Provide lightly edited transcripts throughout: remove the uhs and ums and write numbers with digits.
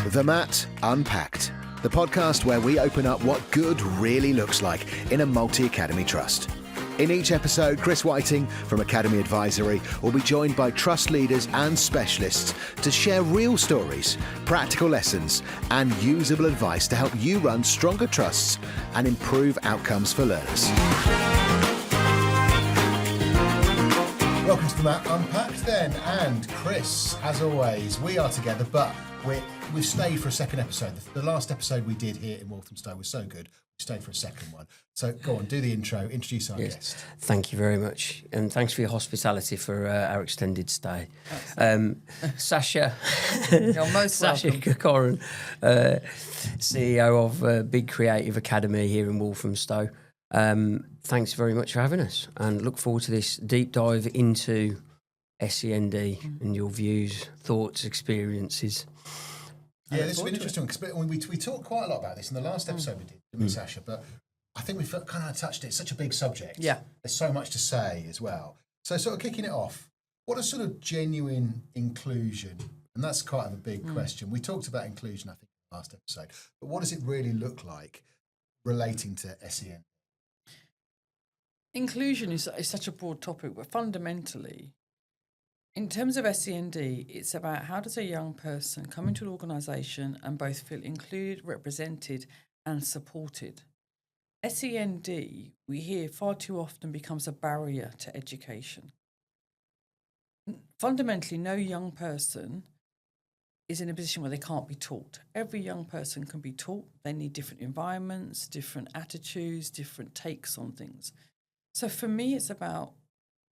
The MAT Unpacked, the podcast where we open up what good really looks like in a multi-academy trust. In each episode, Chris Whiting from Academy Advisory will be joined by trust leaders and specialists to share real stories, practical lessons, and usable advice to help you run stronger trusts and improve outcomes for learners. Welcome to the MAT Unpacked then, and Chris, as always, we are together, but we've stayed for a second episode. The last episode we did here in Walthamstow was so good, we stayed for a second one. So go on, do the intro, introduce our guest. Thank you very much, and thanks for your hospitality for our extended stay. Sacha, You're most Sacha welcome. Corcoran, CEO of Big Creative Academy here in Walthamstow. Thanks very much for having us, and look forward to this deep dive into SEND and your views, thoughts, experiences. Yeah, this has been interesting because we talked quite a lot about this in the last episode we did, didn't we, Sacha? But I think we've kind of touched it. It's such a big subject. Yeah. There's so much to say as well. So sort of kicking it off, what is sort of genuine inclusion? And that's quite a big question. We talked about inclusion, I think, in the last episode. But what does it really look like relating to SEN? Inclusion is such a broad topic, but fundamentally, in terms of SEND, it's about how does a young person come into an organisation and both feel included, represented and supported. SEND, we hear far too often, becomes a barrier to education. Fundamentally, no young person is in a position where they can't be taught. Every young person can be taught. They need different environments, different attitudes, different takes on things. So for me, it's about,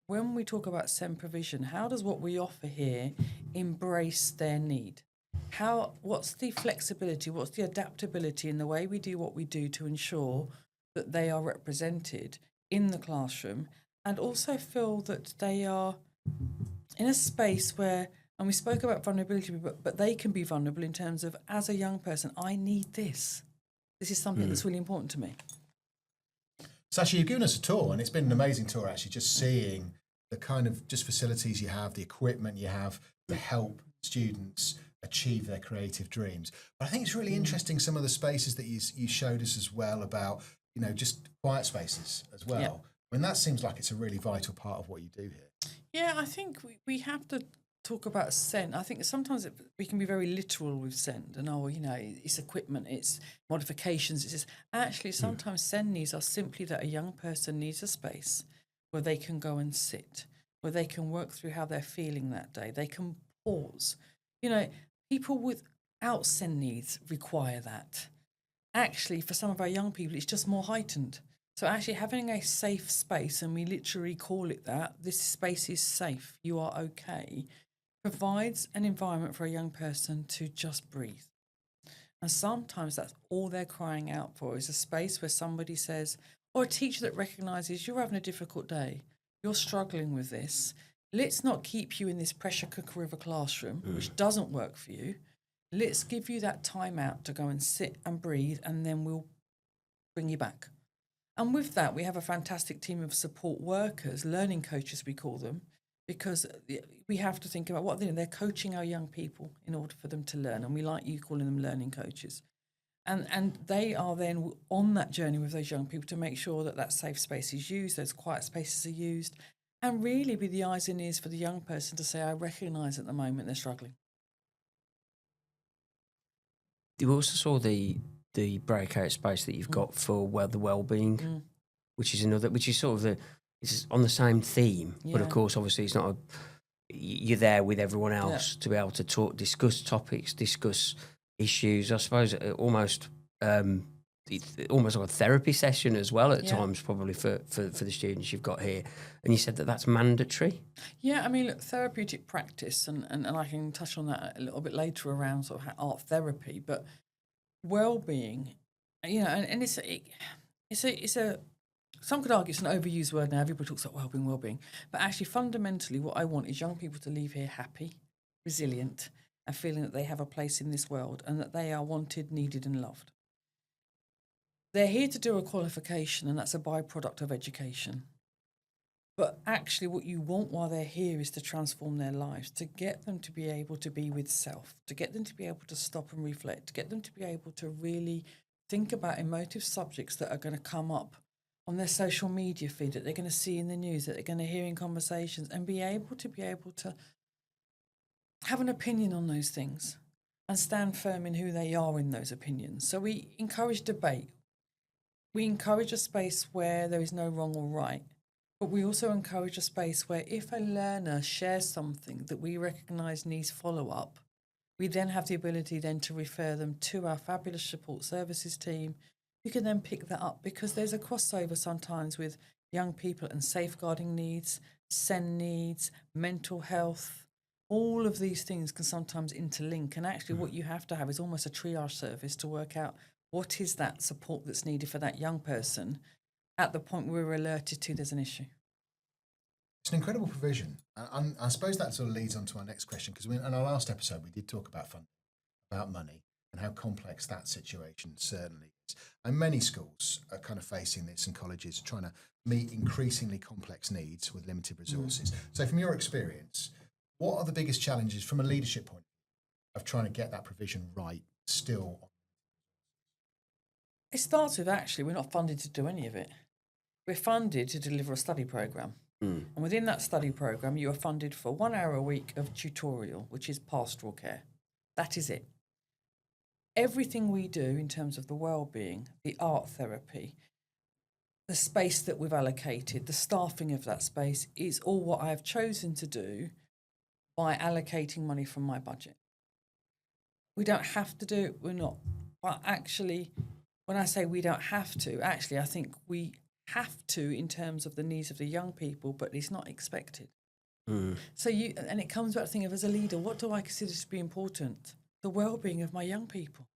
when we talk about SEND provision, how does what we offer here embrace their need? What's the flexibility, what's the adaptability in the way we do what we do to ensure that they are represented in the classroom and also feel that they are in a space where, and we spoke about vulnerability, but they can be vulnerable in terms of, as a young person, I need this. This is something that's really important to me. Sacha, you've given us a tour, and it's been an amazing tour, actually, just seeing the kind of just facilities you have, the equipment you have to help students achieve their creative dreams. But I think it's really interesting some of the spaces that you showed us as well about, just quiet spaces as well. Yeah. I mean, that seems like it's a really vital part of what you do here. Yeah, I think we have to talk about SEND. I think sometimes we can be very literal with SEND and, it's equipment, it's modifications. It's just, actually, sometimes SEND needs are simply that a young person needs a space where they can go and sit, where they can work through how they're feeling that day. They can pause. People without SEND needs require that. Actually, for some of our young people, it's just more heightened. So actually having a safe space, and we literally call it that, this space is safe, you are okay, provides an environment for a young person to just breathe. And sometimes that's all they're crying out for, is a space where somebody says, or a teacher that recognises you're having a difficult day, you're struggling with this, let's not keep you in this pressure cooker of a classroom, which doesn't work for you. Let's give you that time out to go and sit and breathe, and then we'll bring you back. And with that, we have a fantastic team of support workers, learning coaches we call them, because we have to think about what they're coaching our young people in order for them to learn. And we like you calling them learning coaches. And they are then on that journey with those young people to make sure that that safe space is used, those quiet spaces are used, and really be the eyes and ears for the young person to say, I recognise at the moment they're struggling. You also saw the breakout space that you've got for the well-being, which is sort of it's on the same theme, but of course, obviously, it's not you're there with everyone else to be able to discuss topics, discuss issues. I suppose almost like a therapy session as well at times, probably for the students you've got here. And you said that that's mandatory. Yeah, I mean, look, therapeutic practice, and I can touch on that a little bit later around sort of art therapy, but well-being, and it's a some could argue it's an overused word now. Everybody talks about well-being, but actually fundamentally what I want is young people to leave here happy, resilient, and feeling that they have a place in this world and that they are wanted, needed and loved. They're here to do a qualification, and that's a byproduct of education. But actually what you want while they're here is to transform their lives, to get them to be able to be with self, to get them to be able to stop and reflect, to get them to be able to really think about emotive subjects that are going to come up on their social media feed, that they're going to see in the news, that they're going to hear in conversations, and be able to have an opinion on those things and stand firm in who they are in those opinions. So we encourage debate. We encourage a space where there is no wrong or right. But we also encourage a space where if a learner shares something that we recognise needs follow-up, we then have the ability then to refer them to our fabulous support services team, who can then pick that up, because there's a crossover sometimes with young people and safeguarding needs, SEN needs, mental health. All of these things can sometimes interlink. And actually what you have to have is almost a triage service to work out what is that support that's needed for that young person at the point where we're alerted to there's an issue. It's an incredible provision. And I suppose that sort of leads on to our next question, because in our last episode, we did talk about funding, about money, and how complex that situation certainly is. And many schools are kind of facing this, and colleges are trying to meet increasingly complex needs with limited resources. So from your experience, what are the biggest challenges from a leadership point of trying to get that provision right still? It starts with, actually, we're not funded to do any of it. We're funded to deliver a study programme. And within that study programme, you are funded for 1 hour a week of tutorial, which is pastoral care. That is it. Everything we do in terms of the wellbeing, the art therapy, the space that we've allocated, the staffing of that space is all what I have chosen to do by allocating money from my budget. We don't have to do it, we're not. But actually, when I say we don't have to, actually I think we have to in terms of the needs of the young people, but it's not expected. So and it comes back to thinking of, as a leader, what do I consider to be important? The well-being of my young people.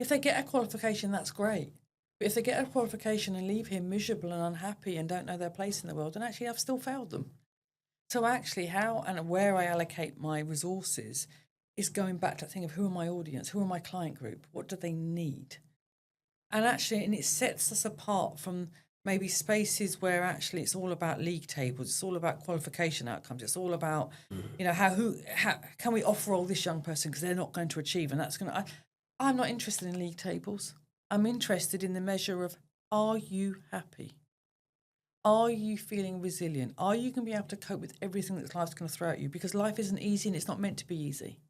If they get a qualification, that's great. But if they get a qualification and leave here miserable and unhappy and don't know their place in the world, then actually I've still failed them. So actually how and where I allocate my resources is going back to that thing of, who are my audience? Who are my client group? What do they need? And actually, and it sets us apart from maybe spaces where actually it's all about league tables, it's all about qualification outcomes, it's all about, you know, how can we off-roll this young person because they're not going to achieve, and that's going to. I'm not interested in league tables. I'm interested in the measure of, are you happy? Are you feeling resilient? Are you going to be able to cope with everything that life's going to throw at you? Because life isn't easy and it's not meant to be easy.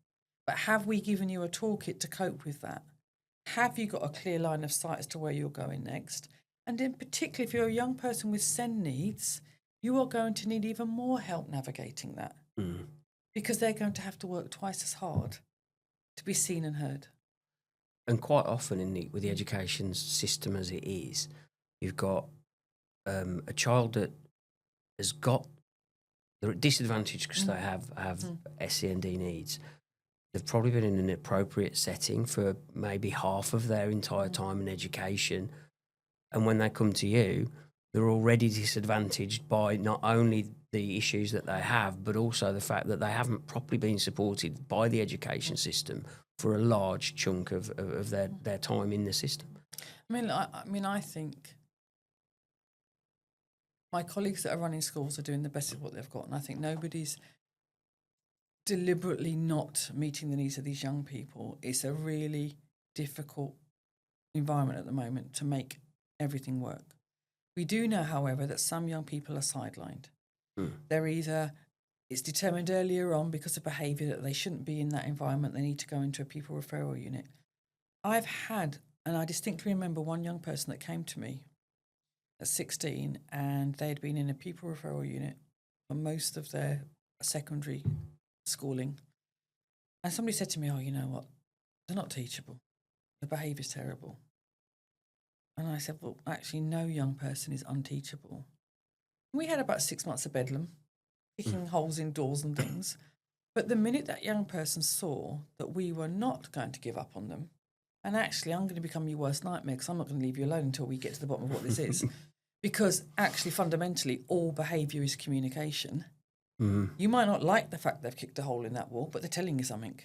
But have we given you a toolkit to cope with that? Have you got a clear line of sight as to where you're going next? And in particular, if you're a young person with SEN needs, you are going to need even more help navigating that, because they're going to have to work twice as hard to be seen and heard. And quite often with the education system as it is, you've got a child that has got, they're at disadvantage because they have SEND needs. They've probably been in an appropriate setting for maybe half of their entire time in education. And when they come to you, they're already disadvantaged by not only the issues that they have, but also the fact that they haven't properly been supported by the education system for a large chunk of their time in the system. I mean, I think my colleagues that are running schools are doing the best of what they've got, and I think nobody's deliberately not meeting the needs of these young people. It's a really difficult environment at the moment to make everything work. We do know, however, that some young people are sidelined. They're either, it's determined earlier on because of behaviour that they shouldn't be in that environment, they need to go into a pupil referral unit. I've had, and I distinctly remember one young person that came to me at 16, and they had been in a pupil referral unit for most of their secondary schooling. And somebody said to me, oh, you know what, they're not teachable. The behaviour's terrible. And I said, well, actually, no young person is unteachable. We had about 6 months of bedlam, picking holes in doors and things. But the minute that young person saw that we were not going to give up on them, and actually I'm going to become your worst nightmare because I'm not going to leave you alone until we get to the bottom of what this is. Because actually, fundamentally, all behaviour is communication. You might not like the fact they've kicked a hole in that wall, but they're telling you something.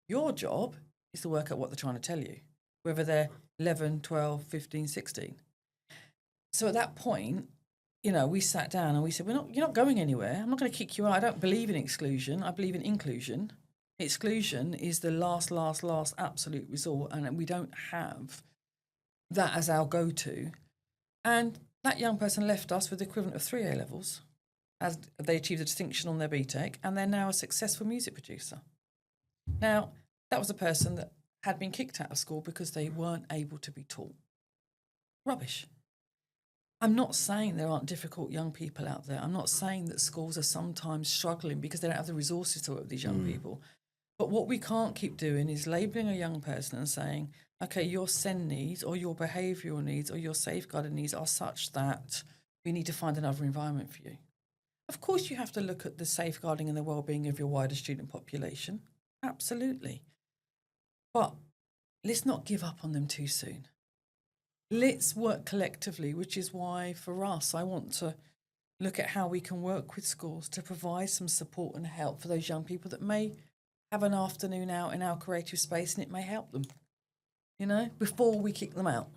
Your job is to work out what they're trying to tell you, whether they're 11, 12, 15, 16. So at that point, we sat down and we said, you're not going anywhere. I'm not going to kick you out. I don't believe in exclusion. I believe in inclusion. Exclusion is the last absolute resort, and we don't have that as our go-to. And that young person left us with the equivalent of 3 A-levels as they achieved a distinction on their BTEC, and they're now a successful music producer. Now, that was a person that had been kicked out of school because they weren't able to be taught. Rubbish. I'm not saying there aren't difficult young people out there. I'm not saying that schools are sometimes struggling because they don't have the resources to work with these young people. But what we can't keep doing is labelling a young person and saying, okay, your SEND needs or your behavioural needs or your safeguarding needs are such that we need to find another environment for you. Of course, you have to look at the safeguarding and the well-being of your wider student population. Absolutely. But let's not give up on them too soon. Let's work collectively, which is why for us, I want to look at how we can work with schools to provide some support and help for those young people that may have an afternoon out in our creative space, and it may help them, before we kick them out.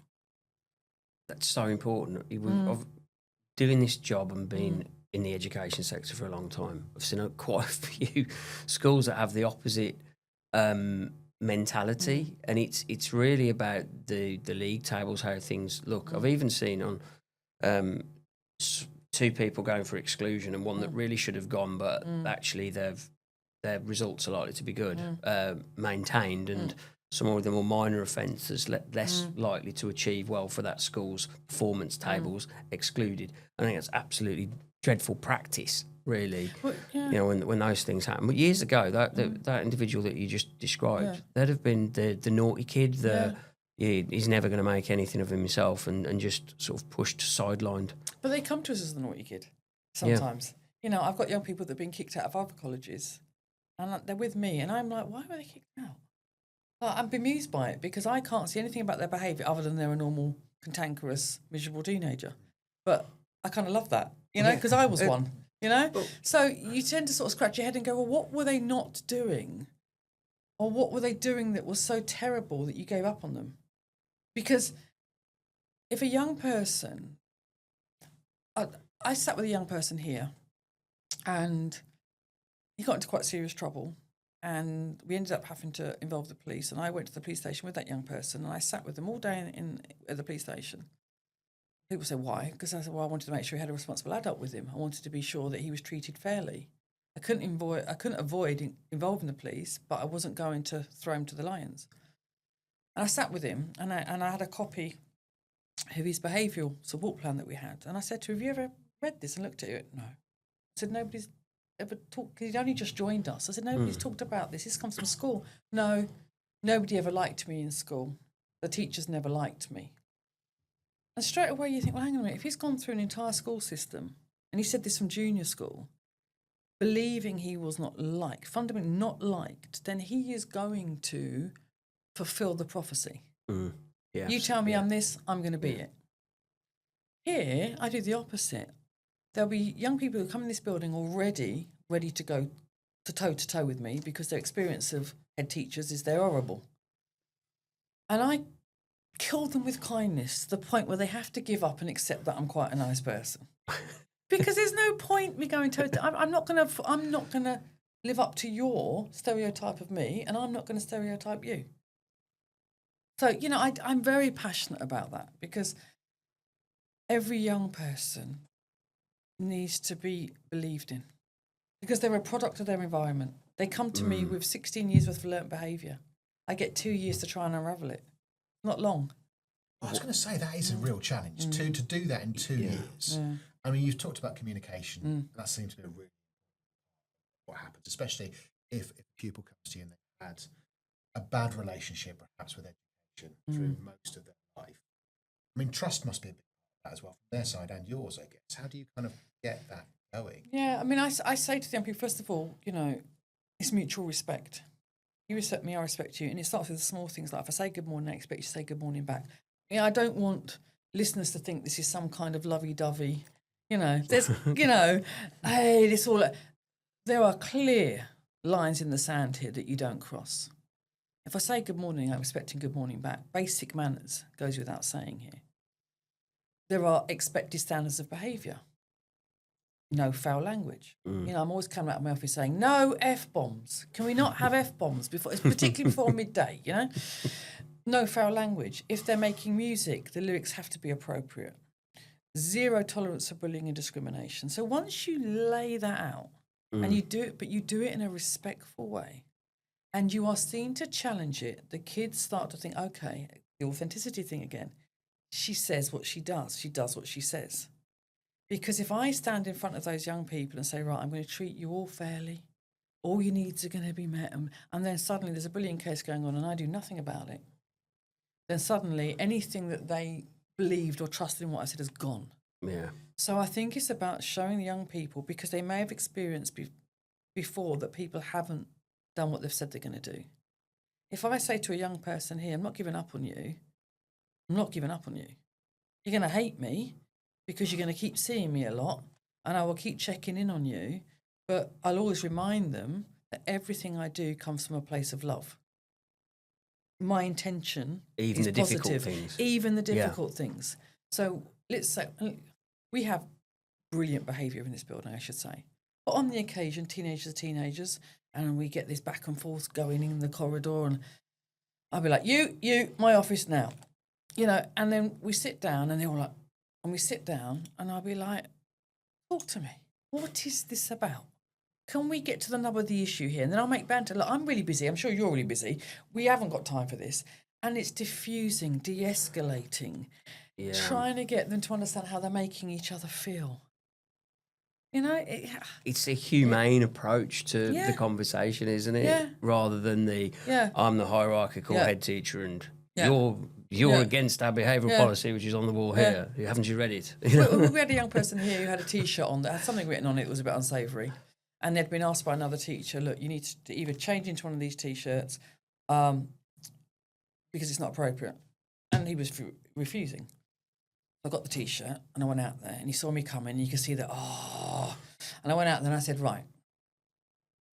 That's so important. Of doing this job and being in the education sector for a long time, I've seen quite a few schools that have the opposite mentality, and it's really about the league tables, how things look. I've even seen on 2 people going for exclusion and one that really should have gone, but actually their results are likely to be good, maintained, and some of the more minor offences less likely to achieve well for that school's performance tables excluded. I think that's absolutely dreadful practice, really. Well, yeah. When those things happen. But years ago, that individual that you just described, that'd have been the naughty kid. He's never going to make anything of himself, and just sort of pushed, sidelined. But they come to us as the naughty kid sometimes. I've got young people that have been kicked out of other colleges, and they're with me, and I'm like, why were they kicked out? I'm bemused by it because I can't see anything about their behaviour other than they're a normal, cantankerous, miserable teenager. But I kind of love that, because I was one, So you tend to sort of scratch your head and go, well, what were they not doing? Or what were they doing that was so terrible that you gave up on them? Because if a young person... I sat with a young person here and he got into quite serious trouble. And we ended up having to involve the police. And I went to the police station with that young person, and I sat with them all day at the police station. People say, why? Because I said, well, I wanted to make sure he had a responsible adult with him. I wanted to be sure that he was treated fairly. I couldn't avoid involving the police, but I wasn't going to throw him to the lions. And I sat with him, and I had a copy of his behavioural support plan that we had. And I said to him, have you ever read this and looked at it? No. I said, nobody's ever talked, because he'd only just joined us. I said, nobody's talked about this. This comes from school. No, nobody ever liked me in school. The teachers never liked me. And straight away you think, well, hang on a minute. If he's gone through an entire school system, and he said this from junior school, believing he was not liked, fundamentally not liked, then he is going to fulfill the prophecy. Yeah. You tell me I'm this, I'm going to be it. Here, I do the opposite. There'll be young people who come in this building already ready to go to toe with me because their experience of head teachers is they're horrible. And I kill them with kindness to the point where they have to give up and accept that I'm quite a nice person. Because there's no point me going I'm not going to live up to your stereotype of me, and I'm not going to stereotype you. So, I'm very passionate about that because every young person needs to be believed in because they're a product of their environment. They come to me with 16 years worth of learnt behaviour. I get 2 years to try and unravel it. Not long. I was going to say that is a real challenge to do that in 2 years. Yeah. I mean, you've talked about communication. That seems to be really what happens, especially if a pupil comes to you and they've had a bad relationship, perhaps with education through most of their life. I mean, trust must be a big part of that as well from their side and yours, I guess. How do you kind of get that going? Yeah, I mean, I say to the young people, first of all, it's mutual respect. You respect me, I respect you. And it starts with the small things like if I say good morning, I expect you to say good morning back. I don't want listeners to think this is some kind of lovey-dovey, there's, hey, this all... There are clear lines in the sand here that you don't cross. If I say good morning, I'm expecting good morning back. Basic manners goes without saying here. There are expected standards of behaviour. no foul language. You know, I'm always coming out of my office saying, no F-bombs. Can we not have F-bombs before, particularly before midday, you know? No foul language. If they're making music, the lyrics have to be appropriate. Zero tolerance for bullying and discrimination. So once you lay that out and you do it, but you do it in a respectful way, and you are seen to challenge it, the kids start to think, okay, the authenticity thing again. She says what she does. She does what she says. Because if I stand in front of those young people and say, right, I'm going to treat you all fairly, all your needs are going to be met, and then suddenly there's a bullying case going on and I do nothing about it, then suddenly anything that they believed or trusted in what I said is gone. Yeah. So I think it's about showing the young people, because they may have experienced before that people haven't done what they've said they're going to do. If I say to a young person here, I'm not giving up on you, I'm not giving up on you. You're going to hate me because you're going to keep seeing me a lot and I will keep checking in on you, but I'll always remind them that everything I do comes from a place of love. My intention Even is the positive, difficult things. even the difficult things. So let's say we have brilliant behaviour in this building, I should say. But on the occasion, teenagers are teenagers, and we get this back and forth going in the corridor, and I'll be like, you, my office now. You know, and then we sit down, and they're all like, and we sit down, and I'll be like, talk to me. What is this about? Can we get to the nub of the issue here? And then I'll make banter. Look, I'm really busy. I'm sure you're really busy. We haven't got time for this. And it's diffusing, de-escalating, trying to get them to understand how they're making each other feel. You know, it's a humane approach to the conversation, isn't it? Yeah. Rather than the I'm the hierarchical head teacher and you're against our behavioural policy, which is on the wall here. Haven't you read it? We had a young person here who had a T-shirt on that had something written on it that was a bit unsavoury. And they'd been asked by another teacher, look, you need to either change into one of these T-shirts because it's not appropriate. And he was refusing. I got the T-shirt and I went out there and he saw me coming and you could see that, And I went out there and I said, right,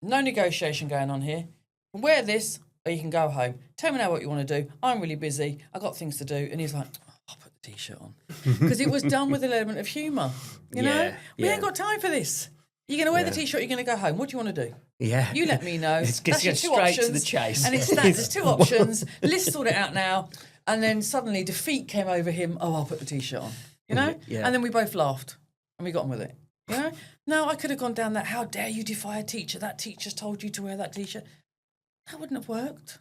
no negotiation going on here. Wear this or you can go home. Tell me now what you want to do. I'm really busy. I've got things to do. And he's like, I'll put the T-shirt on. Because it was done with an element of humour, you know? We ain't got time for this. You're going to wear the T-shirt, you're going to go home. What do you want to do? Yeah. You let me know. It's That's your two straight options. to the chase. And it's that. There's two options. Let's sort it out now. And then suddenly defeat came over him. Oh, I'll put the T-shirt on. You know? Yeah. And then we both laughed and we got on with it. You know? No, I could have gone down that, how dare you defy a teacher? That teacher's told you to wear that T-shirt. That wouldn't have worked.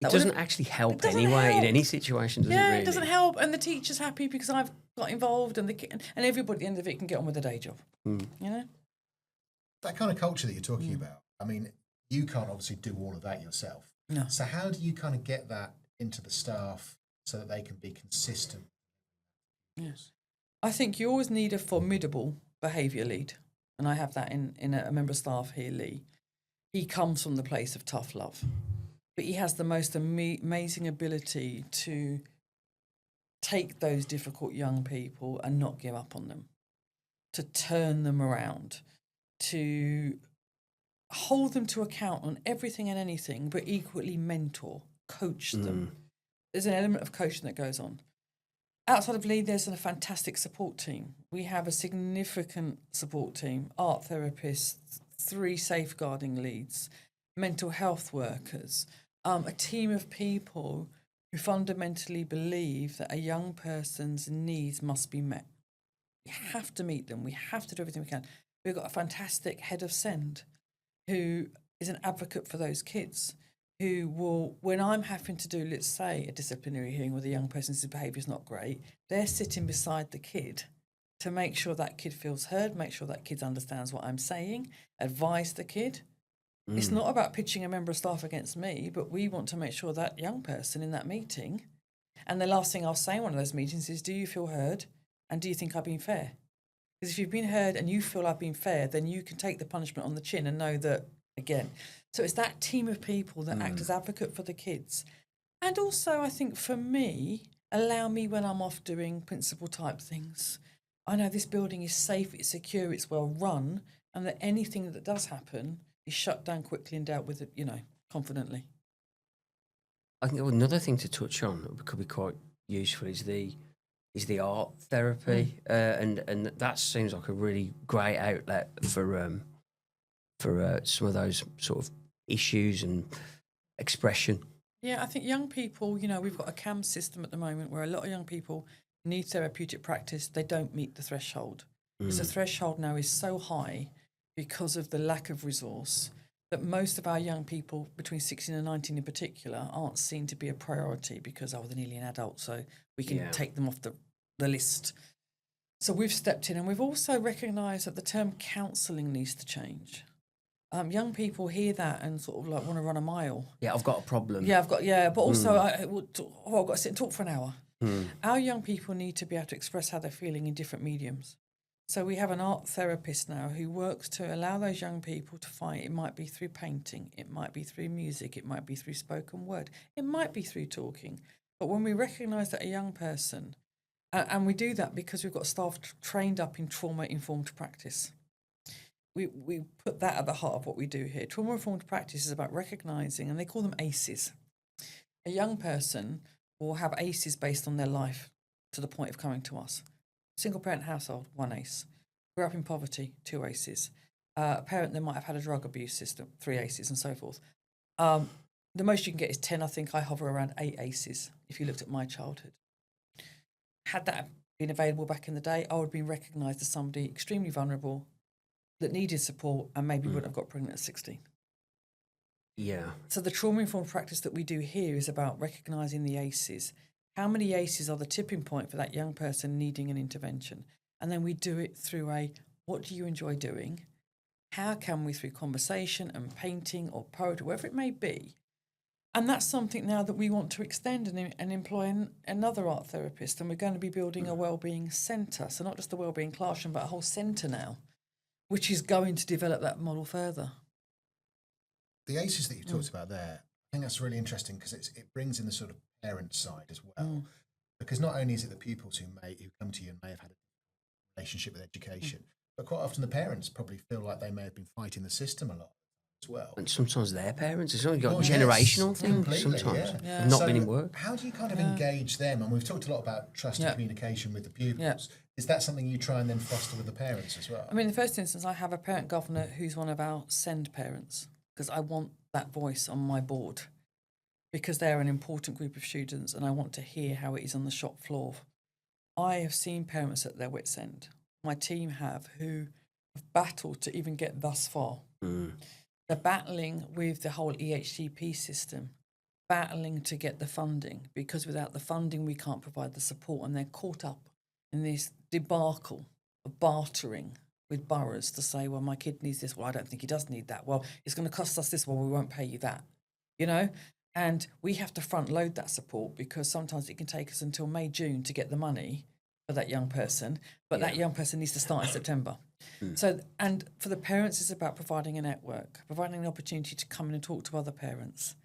It doesn't actually help anyway in any situation, does it really? It doesn't help. And the teacher's happy because I've got involved and everybody at the end of it can get on with the day job. You know? That kind of culture that you're talking about, I mean, you can't obviously do all of that yourself. No. So how do you kind of get that into the staff so that they can be consistent? Yes. I think you always need a formidable behaviour lead. And I have that in a member of staff here, Lee. He comes from the place of tough love. But he has the most amazing ability to take those difficult young people and not give up on them, to turn them around, to hold them to account on everything and anything, but equally mentor, coach them. There's an element of coaching that goes on. Outside of Lee, there's a fantastic support team. We have a significant support team, art therapists, 3 safeguarding leads, mental health workers, a team of people who fundamentally believe that a young person's needs must be met. We have to meet them. We have to do everything we can. We've got a fantastic head of SEND who is an advocate for those kids, who will, when I'm having to do, let's say, a disciplinary hearing where the young person's behaviour is not great, they're sitting beside the kid to make sure that kid feels heard, make sure that kid understands what I'm saying, advise the kid. It's not about pitching a member of staff against me, but we want to make sure that young person in that meeting, and the last thing I'll say in one of those meetings is, do you feel heard and do you think I've been fair? Because if you've been heard and you feel I've been fair, then you can take the punishment on the chin and know that, again. So it's that team of people that act as advocate for the kids. And also, I think for me, allow me when I'm off doing principal type things. I know this building is safe, it's secure, it's well run, and that anything that does happen is shut down quickly and dealt with, confidently. I think another thing to touch on that could be quite useful is the is the art therapy, and that seems like a really great outlet for some of those sort of issues and expression. Yeah, I think young people, we've got a CAM system at the moment where a lot of young people need therapeutic practice. They don't meet the threshold. Because the threshold now is so high because of the lack of resource that most of our young people, between 16 and 19 in particular, aren't seen to be a priority because, they're nearly an adult, so we can take them off the list. So we've stepped in, and we've also recognised that the term counselling needs to change. Young people hear that and sort of like want to run a mile. Yeah, I've got a problem. Yeah, but also I've got to sit and talk for an hour. Our young people need to be able to express how they're feeling in different mediums. So we have an art therapist now who works to allow those young people to find, it might be through painting, it might be through music, it might be through spoken word, it might be through talking. But when we recognise that a young person, and we do that because we've got staff trained up in trauma-informed practice. We put that at the heart of what we do here. Trauma-informed practice is about recognising, and they call them ACEs. A young person will have ACEs based on their life to the point of coming to us. Single-parent household, 1 ACE. Grew up in poverty, 2 ACEs. A parent that might have had a drug abuse system, 3 ACEs, and so forth. The most you can get is 10. I think I hover around 8 ACEs if you looked at my childhood. Had that been available back in the day, I would have been recognised as somebody extremely vulnerable that needed support and maybe wouldn't have got pregnant at 16. Yeah. So the trauma-informed practice that we do here is about recognising the ACEs. How many ACEs are the tipping point for that young person needing an intervention? And then we do it through what do you enjoy doing? How can we, through conversation and painting or poetry, whatever it may be? And that's something now that we want to extend and employ another art therapist. And we're going to be building a wellbeing centre. So not just a wellbeing classroom, but a whole centre now, which is going to develop that model further. The ACEs that you talked about there, I think that's really interesting because it brings in the sort of parent side as well. Because not only is it the pupils who come to you and may have had a relationship with education, but quite often the parents probably feel like they may have been fighting the system a lot as well. And sometimes their parents, it's only got generational things sometimes. Yeah. They've not been in work. How do you kind of engage them? And we've talked a lot about trust and communication with the pupils. Yeah. Is that something you try and then foster with the parents as well? I mean, in the first instance, I have a parent governor who's one of our SEND parents because I want that voice on my board because they're an important group of students and I want to hear how it is on the shop floor. I have seen parents at their wit's end. My team have who have battled to even get thus far. They're battling with the whole EHCP system, battling to get the funding because without the funding we can't provide the support, and they're caught up in this debacle of bartering with boroughs to say, well, my kid needs this. Well, I don't think he does need that. Well, it's going to cost us this. Well, we won't pay you that, And we have to front load that support because sometimes it can take us until May, June to get the money for that young person. But that young person needs to start in September. So, and for the parents, it's about providing a network, providing an opportunity to come in and talk to other parents,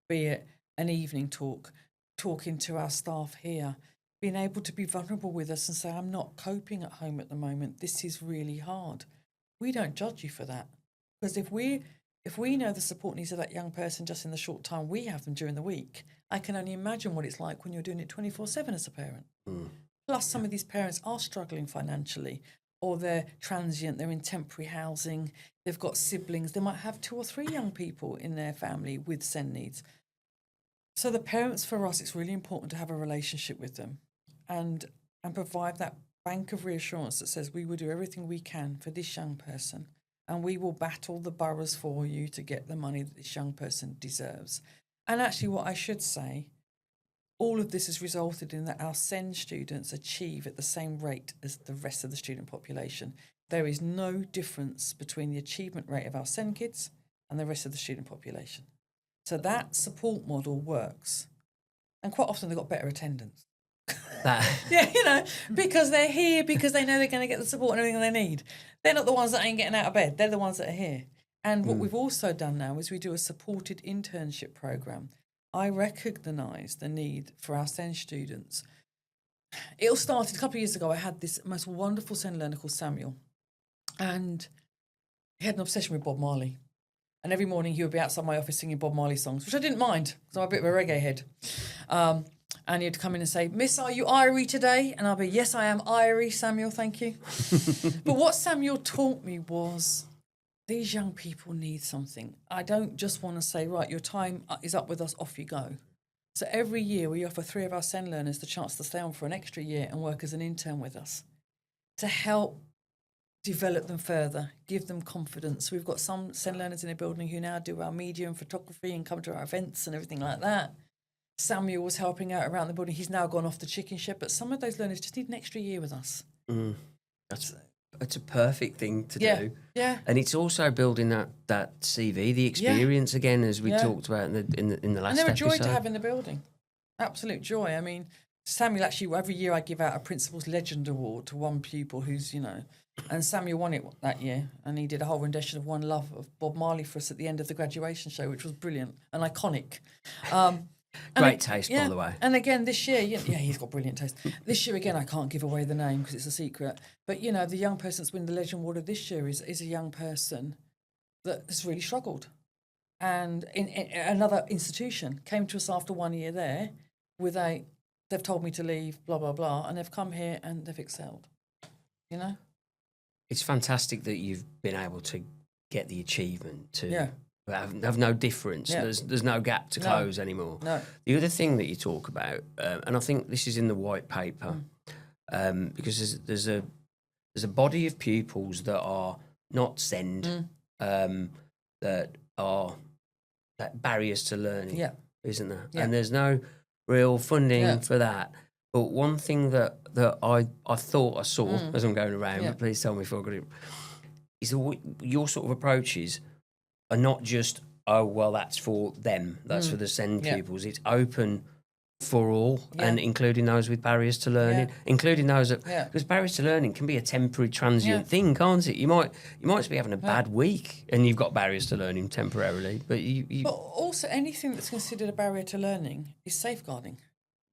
be it an evening talk, talking to our staff here, being able to be vulnerable with us and say, I'm not coping at home at the moment. This is really hard. We don't judge you for that. Because if we know the support needs of that young person just in the short time we have them during the week, I can only imagine what it's like when you're doing it 24/7 as a parent. Plus, some of these parents are struggling financially, or they're transient, they're in temporary housing, they've got siblings, they might have 2 or 3 young people in their family with SEND needs. So the parents, for us, it's really important to have a relationship with them and provide that bank of reassurance that says we will do everything we can for this young person and we will battle the boroughs for you to get the money that this young person deserves. And actually what I should say, all of this has resulted in that our SEND students achieve at the same rate as the rest of the student population. There is no difference between the achievement rate of our SEND kids and the rest of the student population. So that support model works. And quite often they've got better attendance. Yeah, because they're here, because they know they're going to get the support and everything they need. They're not the ones that ain't getting out of bed. They're the ones that are here. And what we've also done now is we do a supported internship program. I recognise the need for our SEND students. It all started a couple of years ago. I had this most wonderful SEND learner called Samuel. And he had an obsession with Bob Marley. And every morning he would be outside my office singing Bob Marley songs, which I didn't mind because I'm a bit of a reggae head. And he'd come in and say, Miss, are you Irie today? And I'll be, yes, I am Irie, Samuel, thank you. But what Samuel taught me was these young people need something. I don't just want to say, right, your time is up with us, off you go. So every year we offer 3 of our SEND learners the chance to stay on for an extra year and work as an intern with us to help develop them further, give them confidence. We've got some SEND learners in the building who now do our media and photography and come to our events and everything like that. Samuel was helping out around the building. He's now gone off the chicken shed, but some of those learners just need an extra year with us. It's a perfect thing to do. Yeah. And it's also building that CV, the experience again, as we talked about in the last episode. And they're a joy to have in the building. Absolute joy. I mean, Samuel actually, every year I give out a Principal's Legend Award to one pupil who's, and Samuel won it that year. And he did a whole rendition of One Love of Bob Marley for us at the end of the graduation show, which was brilliant and iconic. Great taste, by the way. And again, this year, he's got brilliant taste. This year, again, I can't give away the name because it's a secret. But, the young person that's winning the Legend Award of this year is a young person that has really struggled. And in another institution came to us after 1 year there with they've told me to leave, blah, blah, blah, and they've come here and they've excelled, It's fantastic that you've been able to get the achievement to have no difference. Yeah. There's no gap to close anymore. No. The other thing that you talk about, and I think this is in the white paper, because there's a body of pupils that are not SEND, that are barriers to learning, isn't there? Yeah. And there's no real funding for that. But one thing that I thought I saw as I'm going around, but please tell me if I got it, is that your sort of approaches are not just, oh, well, that's for them, that's for the SEND pupils. It's open for all, and including those with barriers to learning, including those that, because barriers to learning can be a temporary, transient thing, can't it? You might be having a bad week and you've got barriers to learning temporarily, but you But also anything that's considered a barrier to learning is safeguarding.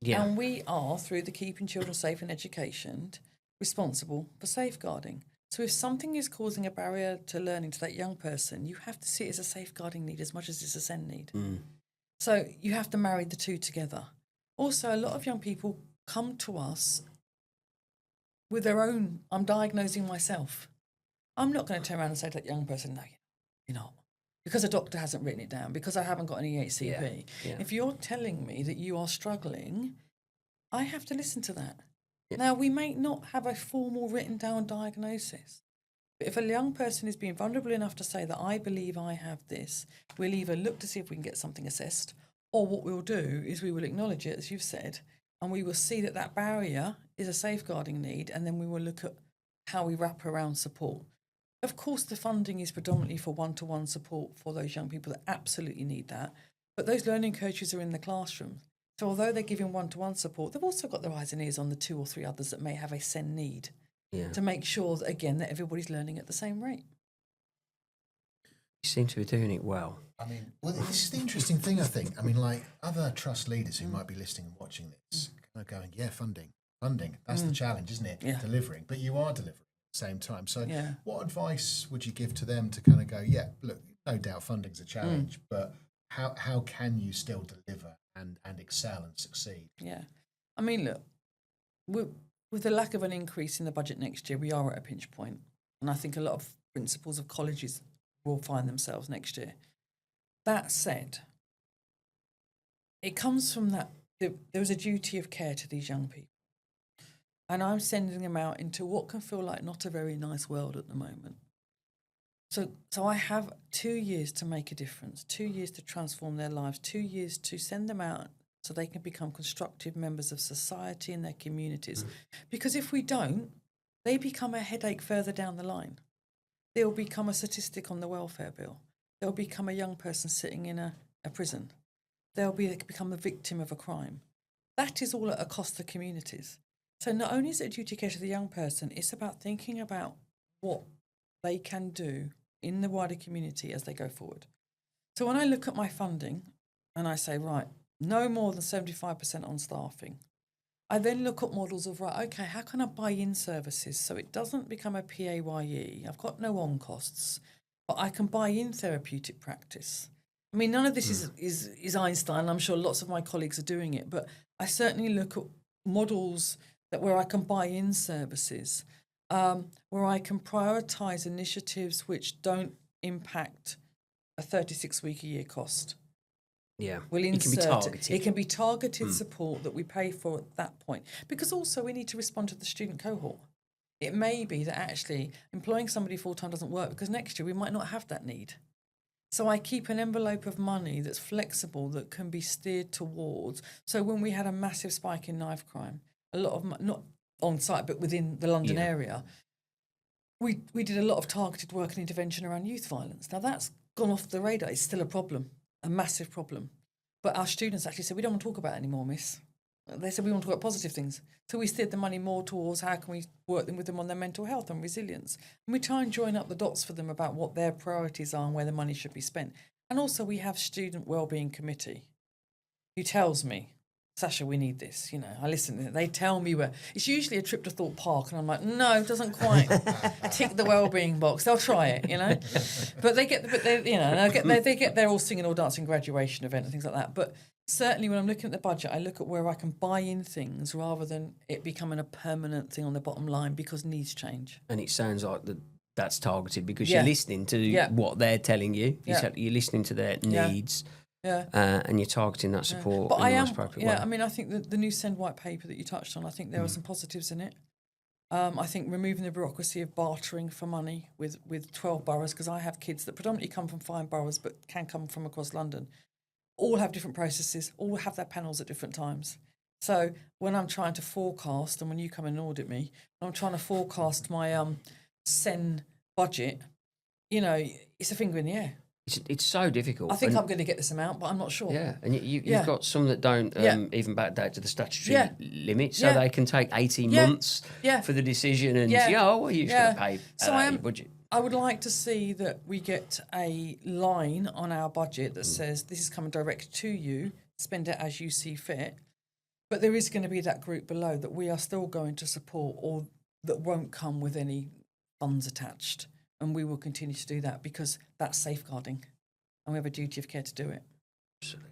Yeah. And we are, through the Keeping Children Safe in Education, responsible for safeguarding. So if something is causing a barrier to learning to that young person, you have to see it as a safeguarding need as much as it's a SEND need. So you have to marry the two together. Also, a lot of young people come to us with their own, I'm diagnosing myself. I'm not going to turn around and say to that young person, no, you're not. Because a doctor hasn't written it down, because I haven't got an EHCP. Yeah. If you're telling me that you are struggling, I have to listen to that. Yeah. Now, we may not have a formal written down diagnosis, but if a young person is being vulnerable enough to say that I believe I have this, we'll either look to see if we can get something assessed, or what we'll do is we will acknowledge it, as you've said, and we will see that that barrier is a safeguarding need, and then we will look at how we wrap around support. Of course, the funding is predominantly for one-to-one support for those young people that absolutely need that. But those learning coaches are in the classroom. So although they're giving one-to-one support, they've also got their eyes and ears on the 2 or 3 others that may have a SEND need to make sure, that, again, that everybody's learning at the same rate. You seem to be doing it well. I mean, well, this is the interesting thing, I think. I mean, like other trust leaders who might be listening and watching this, kind of going, funding, that's the challenge, isn't it? Yeah. Delivering, but you are delivering. Same time. So Yeah. what advice would you give to them to kind of go, look, no doubt funding's a challenge, but how can you still deliver and excel and succeed? Yeah. I mean, look, with the lack of an increase in the budget next year, we are at a pinch point. And I think a lot of principals of colleges will find themselves next year. That said, it comes from that there was a duty of care to these young people. And I'm sending them out into what can feel like not a very nice world at the moment. So I have 2 years to make a difference, 2 years to transform their lives, 2 years to send them out so they can become constructive members of society and their communities. Because if we don't, they become a headache further down the line. They'll become a statistic on the welfare bill. They'll become a young person sitting in a prison. They'll become the victim of a crime. That is all at a cost to communities. So not only is it a duty care to the young person, it's about thinking about what they can do in the wider community as they go forward. So when I look at my funding and I say, right, no more than 75% on staffing, I then look at models of, right, okay, how can I buy in services so it doesn't become a PAYE? I've got no on costs, but I can buy in therapeutic practice. I mean, none of this is Einstein. I'm sure lots of my colleagues are doing it, but I certainly look at models where I can buy in services, where I can prioritise initiatives which don't impact a 36-week-a-year cost. Yeah, We'll it can be targeted. It can be targeted support that we pay for at that point, because also we need to respond to the student cohort. It may be that actually employing somebody full-time doesn't work because next year we might not have that need. So I keep an envelope of money that's flexible, that can be steered towards. So when we had a massive spike in knife crime, a lot of, not on site, but within the London area, we did a lot of targeted work and intervention around youth violence. Now that's gone off the radar. It's still a problem, a massive problem. But our students actually said, we don't want to talk about it anymore, miss. They said, we want to talk about positive things. So we steered the money more towards how can we work with them on their mental health and resilience. And we try and join up the dots for them about what their priorities are and where the money should be spent. And also we have Student Wellbeing Committee who tells me, Sacha, we need this. You know, I listen. They tell me where. It's usually a trip to Thorpe Park, and I'm like, no, it doesn't quite tick the wellbeing box. They'll try it, you know. But they get they're all singing or dancing graduation event and things like that. But certainly, when I'm looking at the budget, I look at where I can buy in things rather than it becoming a permanent thing on the bottom line because needs change. And it sounds like that's targeted because you're listening to what they're telling you. You're listening to their needs. Yeah, and you're targeting that support in the most appropriate way. I mean, I think the new Send White paper that you touched on, I think there are some positives in it. I think removing the bureaucracy of bartering for money with 12 boroughs, because I have kids that predominantly come from 5 boroughs but can come from across London, all have different processes, all have their panels at different times. So when I'm trying to forecast, and when you come and audit me, when I'm trying to forecast my SEN budget, you know, it's a finger in the air. It's so difficult. I think I'm going to get this amount, but I'm not sure. Yeah, and you've got some that don't even backdate to the statutory limit, so they can take 18 months for the decision, and you're just going to pay your budget. I would like to see that we get a line on our budget that says this is coming direct to you, spend it as you see fit, but there is going to be that group below that we are still going to support or that won't come with any funds attached. And we will continue to do that because that's safeguarding and we have a duty of care to do it. Absolutely.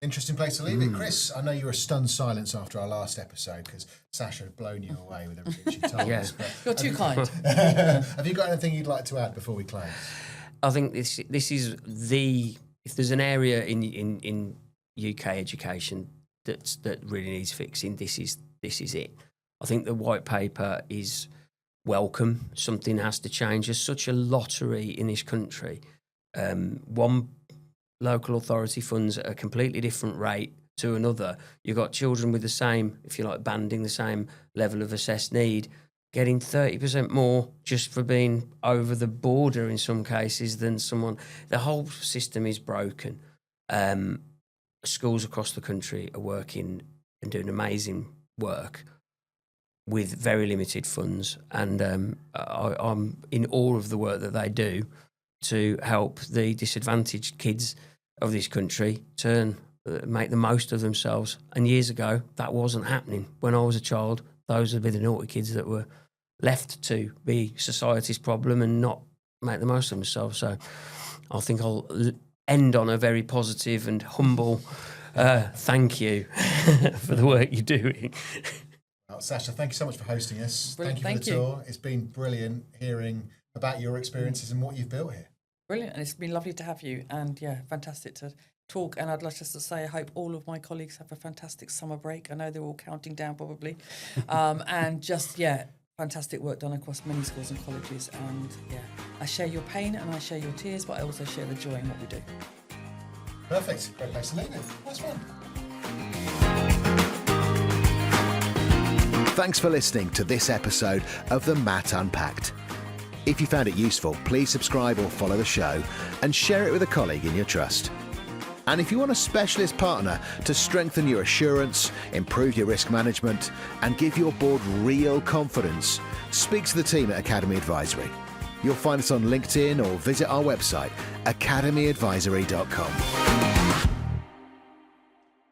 Interesting place to leave it. Chris, I know you were stunned silence after our last episode because Sacha had blown you away with everything she told us. But you're too kind. Have you got anything you'd like to add before we close? I think this is if there's an area in UK education that really needs fixing, this is it. I think the white paper is welcome. Something has to change. There's such a lottery in this country. One local authority funds at a completely different rate to another. You've got children with the same, if you like, banding, the same level of assessed need, getting 30% more just for being over the border in some cases than someone. The whole system is broken. Schools across the country are working and doing amazing work with very limited funds, and I'm in awe of the work that they do to help the disadvantaged kids of this country make the most of themselves. And years ago, that wasn't happening. When I was a child, those would be the naughty kids that were left to be society's problem and not make the most of themselves. So I think I'll end on a very positive and humble thank you for the work you're doing. Well, Sacha, thank you so much for hosting us. Thank you for the tour. It's been brilliant hearing about your experiences and what you've built here. Brilliant, and it's been lovely to have you, and fantastic to talk. And I'd like just to say I hope all of my colleagues have a fantastic summer break. I know they're all counting down probably. And just, fantastic work done across many schools and colleges. And I share your pain and I share your tears, but I also share the joy in what we do. Perfect. Great place to leave it. Nice one. Thanks for listening to this episode of the MAT Unpacked. If you found it useful, please subscribe or follow the show and share it with a colleague in your trust. And if you want a specialist partner to strengthen your assurance, improve your risk management, and give your board real confidence, speak to the team at Academy Advisory. You'll find us on LinkedIn or visit our website, academyadvisory.com.